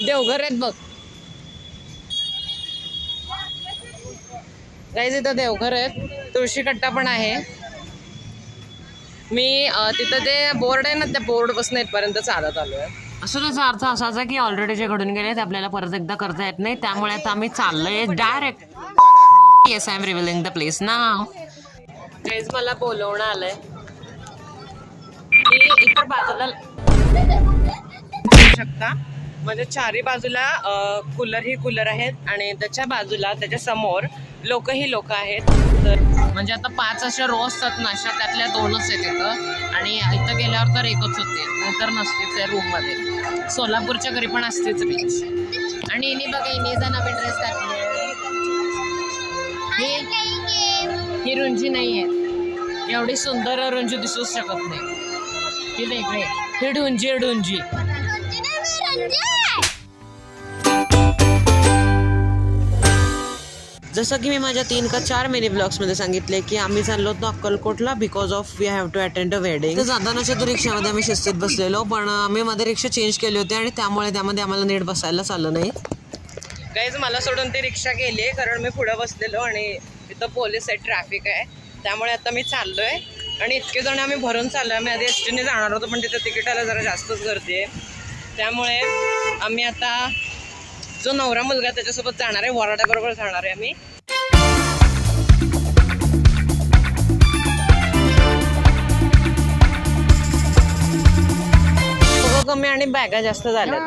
देवघर आहेत बघ गाईज, इथं देवघर आहेत, तुळशी कट्टा पण आहे. मी तिथं ते बोर्ड आहे ना, त्या बोर्ड पासून इथपर्यंत चालत आलो आहे. असं त्याचा अर्थ असाचा की ऑलरेडी जे घडून गेले ते आपल्याला परत एकदा करता येत नाही, त्यामुळे आता आम्ही चाललोय direct. Yes, I am revealing the place नाव. गाईज, मला बोलवणं आलंय. मी इतर बाजूला शकता, म्हणजे चारी बाजूला कूलर ही कूलर आहेत आणि त्याच्या बाजूला त्याच्या समोर लोक ही लोक आहेत. तर म्हणजे आता 5 अशा रो असतात ना, अशा त्यातल्या 2च आहेत इथं, आणि इथं गेल्यावर तर एकच होते, नाहीतर नसतेच आहे रूम मध्ये. सोलापूरच्या घरी पण असतेच रीच. आणि इनी बघा, इनीचा नवीन ड्रेस घातले. ही रुंजी नाही आहे, एवढी सुंदर रुंजी दिसूच शकत नाही. ही वेगळी आहे, ही ढुंजी. जसं की मी माझ्या 3 का 4 मिनी ब्लॉग्स मध्ये सांगितले की आम्ही चाललो होतो अक्कलकोटला because of we have to attend a wedding. तर जातानाच्या तो रिक्षामध्ये आम्ही शिस्तीत बसलेलो, पण आम्ही मध्ये रिक्षा चेंज केली होती आणि त्यामुळे त्यामध्ये आम्हाला नीट बसायला चाललं नाही. गाईज, मला सोडून ती रिक्षा गेली कारण मी पुढे बसलेलो आणि तिथं पोलीस आहे, ट्रॅफिक आहे, त्यामुळे आता मी चाललोय. आणि इतके जण आम्ही भरून चाललोय. आम्ही आधी एसटीने जाणार होतो, पण तिथं तिकिटाला जरा जास्तच गर्दी आहे, त्यामुळे आम्ही आता जो नवरा मुलगा त्याच्यासोबत जाणार आहे, वराड्याबरोबर जाणार आहे आम्ही. कमी आणि बॅगा जास्त झाल्या.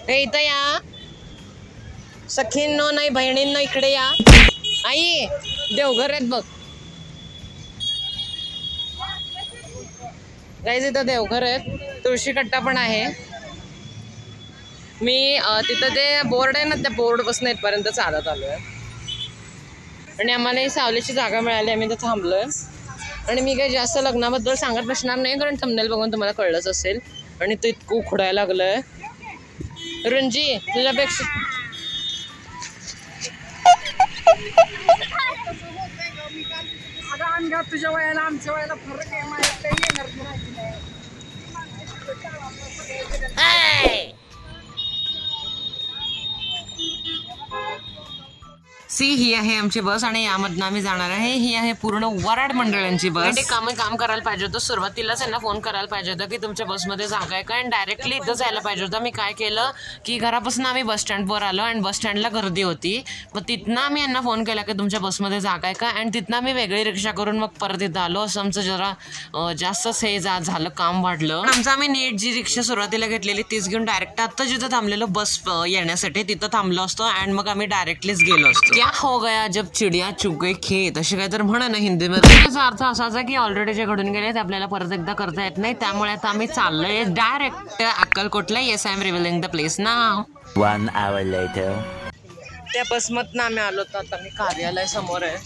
इथं या सखींनो, नाही बहिणींनो, इकडे या. आई, देवघर आहेत बघ गाईज, इथं देवघर आहेत, तुळशी कट्टा पण आहे. मी तिथं ते बोर्ड आहे ना, त्या बोर्ड पासून इथपर्यंत चालत आलो आहे. आणि आम्हाला ही सावलीची जागा मिळाली, आम्ही इथं थांबलोय. आणि मी काही जास्त लग्नाबद्दल सांगत बसणार नाही, कारण थंबनेल बघून तुम्हाला कळलंच असेल. आणि तो इतकं उखडायला लागलंय. रुंजी, तुझ्यापेक्षा तुझ्या वयाला आमच्या वयाला फरक आहे. सी, ही आहे आमची बस आणि यामधनं आम्ही जाणार आहे. ही आहे पूर्ण वराड मंडळांची बस. ते काम करायला पाहिजे होतं, सुरुवातीलाच यांना फोन करायला पाहिजे होतं की तुमच्या बसमध्ये जागा आहे का, आणि डायरेक्टली इथं जायला पाहिजे होतं. मी काय केलं की घरापासून आम्ही बस स्टँडवर आलो आणि बस स्टँडला गर्दी होती, मग तिथनं आम्ही यांना फोन केला की तुमच्या बसमध्ये जागा आहे का, आणि तिथनं आम्ही वेगळी रिक्षा करून मग परत इथं आलो. असं आमचं जरा जास्तच हे झालं, काम वाढलं. आमचं आम्ही नीट जी रिक्षा सुरुवातीला घेतलेली तीच घेऊन डायरेक्ट आता जिथं थांबलेलो बस येण्यासाठी तिथं थांबलो असतो, आणि मग आम्ही डायरेक्टलीच गेलो असतो. क्या हो गया जब चिडिया चुग गई खेत, अशी काय तर म्हणा ना हिंदीमध्ये. त्याचा अर्थ असाचा की ऑलरेडी जे घडून गेले ते आपल्याला परत एकदा करता येत नाही, त्यामुळे आता आम्ही चाललोय डायरेक्ट अक्कलकोटला. Yes, I am revealing the place नाव. 1 hour later. त्या बसमधनं आम्ही आलो तर आता मी कार्यालय समोर आहे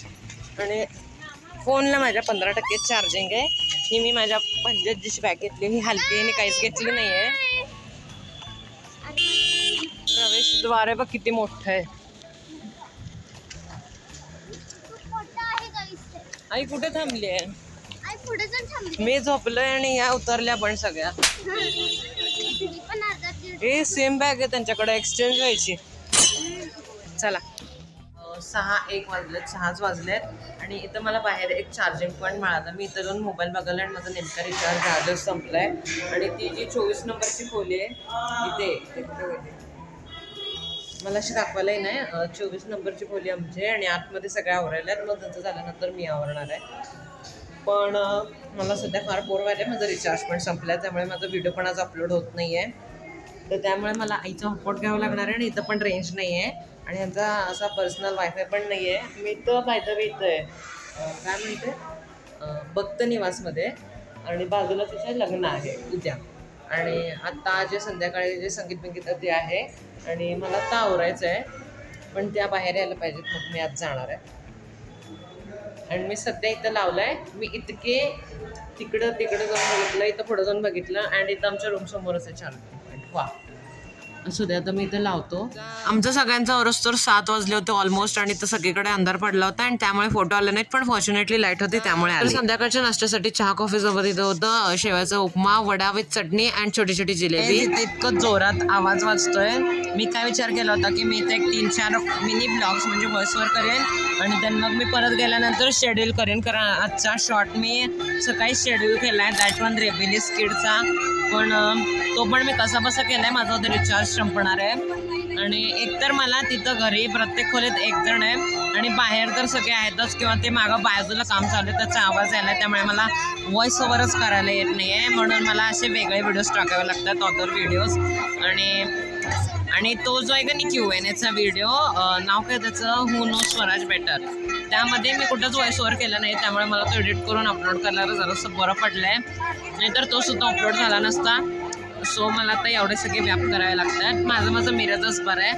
आणि फोनला माझ्या 15% चार्जिंग आहे. ही मी माझ्या पंजाबची बॅग घेतली, ही हलकी आणि काहीच घेतली नाही आहे. प्रवेशद्वार बघ किती मोठं आहे. आई कुठे थांबली आहे? मी झोपलोय आणि या उतरल्या पण सगळ्या. हे सेम बॅग आहे त्यांच्याकडे, एक्सचेंज व्हायची. चला, 6:01 वाजलेत, 6च वाजलेत आणि इथं मला बाहेर एक चार्जिंग पॉईंट मिळाला. मी इथं जाऊन मोबाईल बघायला आणि माझा नेमका रिचार्ज आजच संपलाय. आणि ती जी 24 नंबरची खोली आहे इथे मला अशी दाखवायलाही नाही. 24 नंबरची खोली आमची, आणि आतमध्ये सगळ्या आवरायला, मग त्यांचं झाल्यानंतर मी आवरणार आहे. पण मला सध्या फार बोर व्हायला, माझं रिचार्ज पण संपला, त्यामुळे माझा व्हिडिओ पण आज अपलोड होत नाही आहे. तर त्यामुळे मला आईचा हॉटस्पॉट घ्यावं लागणार आहे, आणि इथं पण रेंज नाही आहे आणि यांचा असा पर्सनल वायफाय पण नाही आहे. मी तर पाहिजे इथं आहे काय म्हणते भक्त निवासमध्ये, आणि बाजूला तिथे लग्न आहे उद्या. आणि आता जे संध्याकाळी जे संगीत बिंगीत ते आहे, आणि मला आता आवरायचं आहे, पण त्या बाहेर यायला पाहिजेत, मग मी आज जाणार आहे. आणि मी सध्या इथं लावलं आहे. मी इतके तिकडं जाऊन बघितलं, इथं पुढं जाऊन बघितलं, आणि इथं आमच्या रूम समोरच आहे. छान वा, असू दे, आता मी इथे लावतो. आमचं सगळ्यांचं ओरस्तोर 7 वाजले होते ऑलमोस्ट आणि तर सगळीकडे अंधार पडला होता आणि त्यामुळे फोटो आले नाहीत, पण फॉर्च्युनेटली लाईट होती त्यामुळे आले. संध्याकाळच्या नाश्त्यासाठी चहा कॉफी सोबत इथं होतं शेवायचा उपमा, वडा विथ चटणी आणि छोटी छोटी जिलेबी. इतकं जोरात आवाज वाजतोय. मी काय विचार केला होता की मी इथे एक 3-4 मिनी ब्लॉग्स म्हणजे व्हॉइसवर करेन आणि then मग मी परत गेल्यानंतर शेड्यूल करेन, कारण आजचा शॉर्ट मी सकाळी शेड्यूल केलाय, दॅट वन रेबिलिस किडचा. पण तो पण मी कसा बसा केलाय, माझा तो रिचार्ज संपणार आहे. आणि एकतर मला तिथं घरी प्रत्येक खोलीत एक जण आहे आणि बाहेर तर सगळे आहेतच किंवा ते मागं बाजूला काम चालू आहे, त्याचा आवाज यायला, त्यामुळे मला व्हॉइस ओव्हरच करायला येत नाही आहे. म्हणून मला असे वेगळे व्हिडिओज टाकावे लागतात, ऑदर व्हिडिओज. आणि तो जो आहे का नाही Q&Aचा व्हिडिओ, नाव काय त्याचं, हू नो स्वराज बेटर, त्यामध्ये मी कुठंच व्हॉइस ओव्हर केलं नाही, त्यामुळे मला तो एडिट करून अपलोड करायला जरासं बरं पडलं आहे. नाहीतर तो सुद्धा अपलोड झाला नसता. सो मला आता एवढे सगळे व्याप करावे लागतात. माझं मिरजच बरं आहे.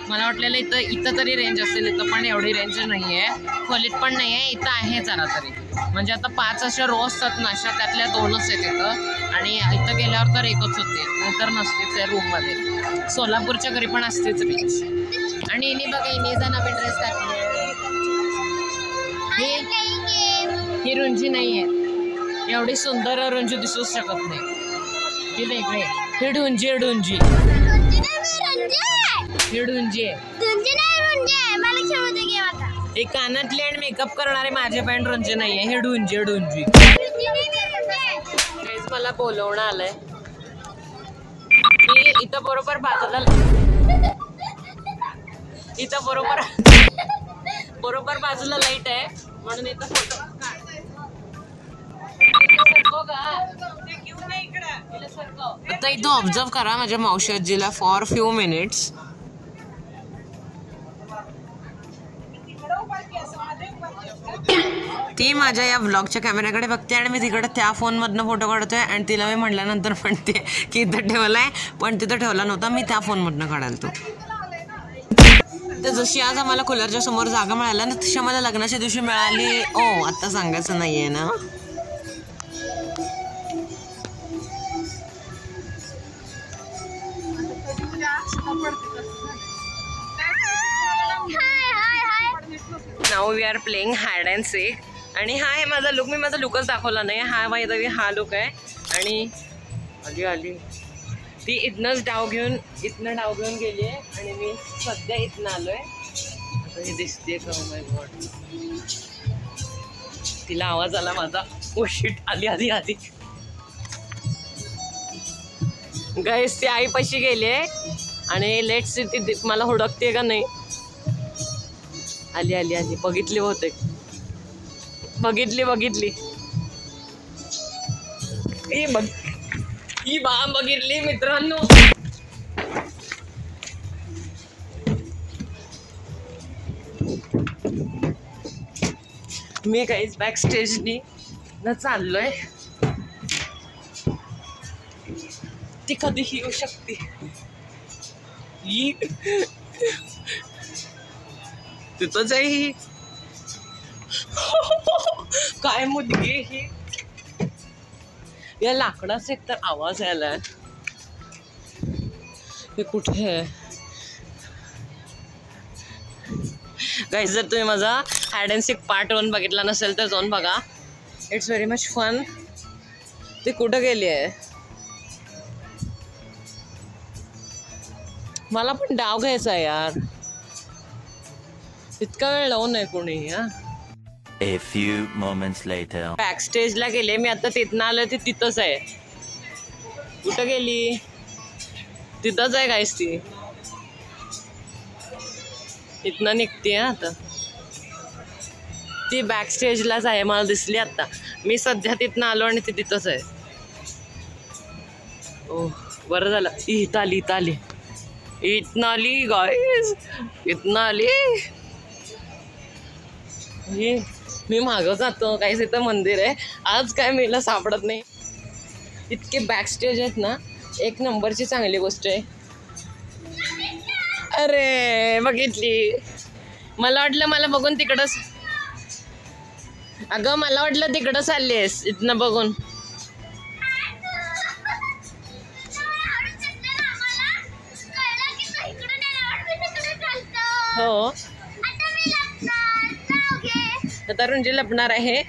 मला वाटलेलं इथं तरी रेंज असेल, इथं पण एवढी रेंज नाही आहे, खोलीत पण नाही आहे, इथं आहे जरा तरी. म्हणजे आता 5 अशा रो असतात ना, अशा त्यातल्या 2च आहेत इथं, आणि इथं गेल्यावर तर एकच होते, नाहीतर नसतेच आहे रूममध्ये. सोलापूरच्या घरी पण असतेच रेंज. आणि इनी बघा, इनीचा नवीन ड्रेस टाकले, ही रुंजी नाही आहे, एवढी सुंदर रुंजी दिसूच शकत नाही, ही वेगळी आहे. ही ढुंजी ढुंजी हे कानातले आणि मेकअप करणारे माझे पॅन्ट रुंजी नाही आहे, हे ढुंजी ढुंजी. मला बोलवणं आलंय. मी इथं बरोबर बाजूला लाईट आहे म्हणून इथं फोटो आता इथं ऑब्झर्व करा माझ्या मावशी आजीला फॉर फ्यू मिनिट्स. ती माझ्या या व्लॉगच्या कॅमेऱ्याकडे बघते आणि मी तिकडे त्या फोनमधनं फोटो काढतोय आणि तिला मी म्हटल्यानंतर म्हणते की इथं ठेवलाय, पण तिथं ठेवला नव्हता, मी त्या फोनमधनं काढालतो. तर जशी आज आम्हाला कूलरच्या समोर जागा मिळाल्या ना, तशी मला लग्नाच्या दिवशी मिळाली. ओ आता सांगायचं नाहीये ना. Now we are playing hide and seek. आणि हा आहे माझा लुक. मी माझा लुकच दाखवला नाही. हा माहिती हा लुक आहे. आणि आली ती इथनं डाव घेऊन गेली आहे आणि मी सध्या इथनं आलोय. आता हे दिसते का? माय गॉड, तिला आवाज आला माझा. ओ शिट, आली गाईस. ती आईपाशी गेली आहे आणि लेट सी ती मला हुडकते का नाही. आली बघितली होते, बघितली ही बा बघितली मित्रांनो. मी काहीच बॅक स्टेजनी न चाललोय. ती कधीही येऊ शकते. तिथंच आहे ही. काय मुलगी ही. या लाकडाचा एकतर आवाज यायलाय. हे कुठे आहे गाईस? जर तुम्ही माझा हायड अँड सीक पार्ट 1 बघितला नसेल तर जाऊन बघा. It's very much fun. ती कुठं गेली आहे? मला पण डाव घ्यायचा आहे यार. इतका वेळ लावून नाही कोणी. A few moments later. Back स्टेजला गेले मी. आता तिथनं आलं ते तिथंच आहे. कुठं गेली? तिथंच आहे गाईस ती. इथनं निघते आता. ती बॅक स्टेजलाच आहे, मला दिसली आता. मी सध्या तिथनं आलो आणि ती तिथंच आहे. ओ बरं झालं. इथं आली गाईस. इथनं आली. मी मागं जातो. काहीच इथं मंदिर आहे. आज काय मला सापडत नाही. इतके बॅक स्टेज आहेत ना, 1 नंबरची चांगली गोष्ट आहे. अरे बघितली. मला वाटलं मला बघून तिकडंच. अगं मला वाटलं तिकडं चाललीस इथनं बघून. हो आता रुंजी लपणार आहे.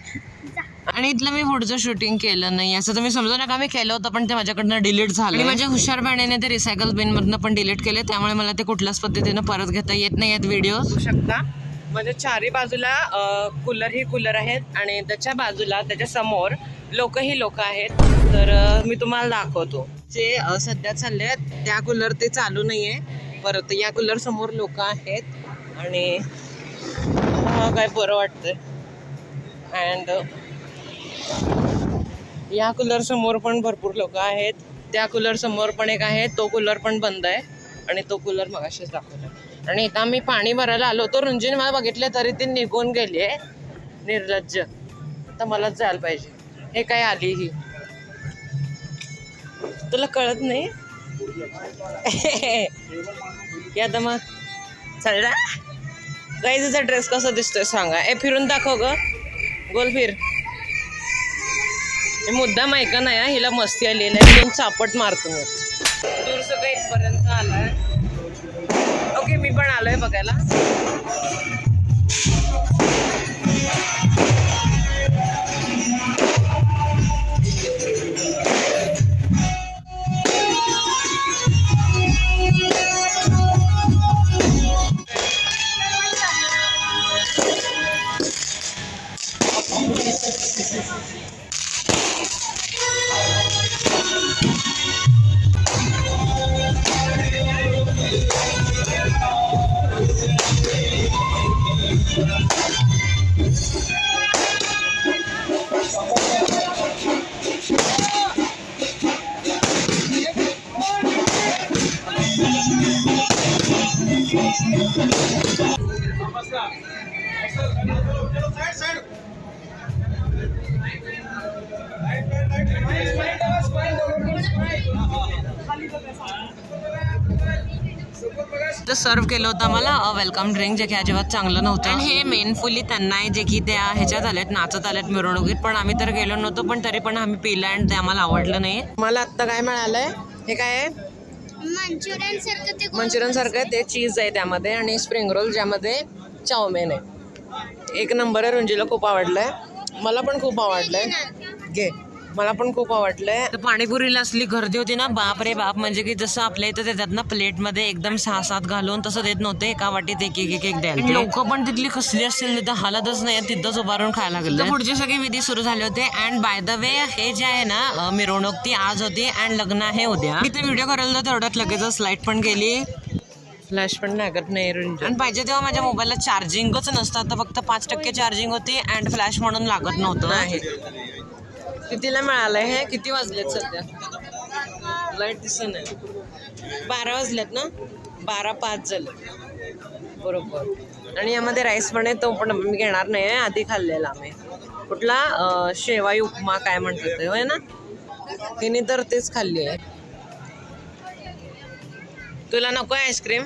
आणि इथलं मी पुढचं शूटिंग केलं नाही असं तुम्ही समजू नका. मी केलं होतं पण ते माझ्याकडनं डिलीट झालं आणि माझ्या हुशार बहिणीने ते रिसायकल बिन मधनं पण डिलीट केले. त्यामुळे मला ते कुठल्याच पद्धतीनं परत घेता येत नाही आहेत व्हिडिओ. बघू शकता म्हणजे चारी बाजूला कूलर आहेत आणि त्याच्या बाजूला त्याच्या समोर लोक आहेत. तर मी तुम्हाला दाखवतो जे सध्या चालले आहेत. त्या कूलर ते चालू नाहीये. परत या कूलर समोर लोक आहेत आणि काय बरं वाटतंय. अँड या कूलर समोर पण भरपूर लोक आहेत. त्या कूलर समोर पण एक आहे. तो कूलर पण बंद आहे आणि तो कूलर मगाशीच दाखवला. आणि इथं मी पाणी भरायला आलो होतो. रुंजीने मला बघितले तरी ती निघून गेली आहे. निर्लज्ज. आता मलाच जायला पाहिजे. हे काय आली ही तुला कळत नाही. आता मग चल गाई तुझा ड्रेस कसा दिसतोय सांगा. फिरून दाखव ग. गोल फिर. मुद्दा माहिका नाही हिला मस्ती आलेली आहे. दोन चापट मारतो मी. दूर सगळं इथपर्यंत आलाय. ओके मी पण आलोय बघायला. सर्व केलं होतं आम्हाला वेलकम ड्रिंक जे की अजिबात चांगलं नव्हतं. आणि हे मेनफुली त्यांना आहे जे की त्या ह्याच्यात आलेत नाचत आलेत मिरवणुकीत. पण आम्ही तर गेलो नव्हतो पण तरी पण आम्ही पिलं आणि ते आम्हाला आवडलं नाही. मला आत्ता काय मिळालंय हे काय आहे मंचुरियन सारखं. ते चीज आहे त्यामध्ये आणि स्प्रिंग रोल ज्यामध्ये चाऊमिन आहे. एक नंबर आहे. रुंजीला खूप आवडलंय. मला पण खूप आवडलंय. घे मला पण खूप आवडलंय. तर पाणीपुरीला असली गर्दी होती ना बाप रे बाप. म्हणजे की जसं आपल्या इथं देतात ना प्लेटमध्ये एकदम 6-7 घालून तसं देत नव्हते. एका वाटीत एक द्यायला. लोक पण तिथली कसली असतील तिथं हालतच नाही. तिथंच उभारून खायला लागलं. पुढचे सगळे विधी सुरू झाले होते. अँड बाय द वे हे जे आहे ना मिरवणूक ती आज होती अँड लग्न आहे उद्या. मी ते व्हिडिओ करायला तेवढ्यात लगेच लाईट पण गेली. फ्लॅश पण लागत नाही. आणि पाहिजे तेव्हा माझ्या मोबाईलला चार्जिंगच नसतं. आता फक्त 5% चार्जिंग होती अँड फ्लॅश म्हणून लागत नव्हतं. कितीला मिळालंय हे. किती वाजलेत सध्या लाईट दिसत नाही. 12 वाजल्यात ना. 12:05 झालं बरोबर. आणि यामध्ये राईस पण आहे. तो पण मी घेणार नाही आहे. आधी खाल्लेला आम्ही. कुठला शेवाई उपमा काय म्हणतात ते होय ना. तिने तर तेच खाल्ली आहे. तुला नको आहे आईस्क्रीम.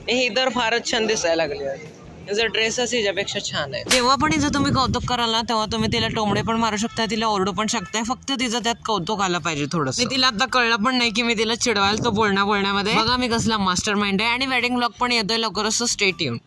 ही तर फारच छान दिसायला लागली आहे. तिचा ड्रेसच हिच्यापेक्षा छान आहे. तेव्हा पण हिचं तुम्ही कौतुक कराल ना तेव्हा तुम्ही तिला टोमडे पण मारू शकता. तिला ओरडू पण शकताय. फक्त तिचं त्यात कौतुक आलं पाहिजे थोडं. मी तिला आता कळलं पण नाही की मी तिला चिडवायला तो बोलण्यामध्ये. बघा मी कसला मास्टर माइंड आहे. आणि वेडिंग ब्लॉग पण येतोय लवकरच. Stay tune.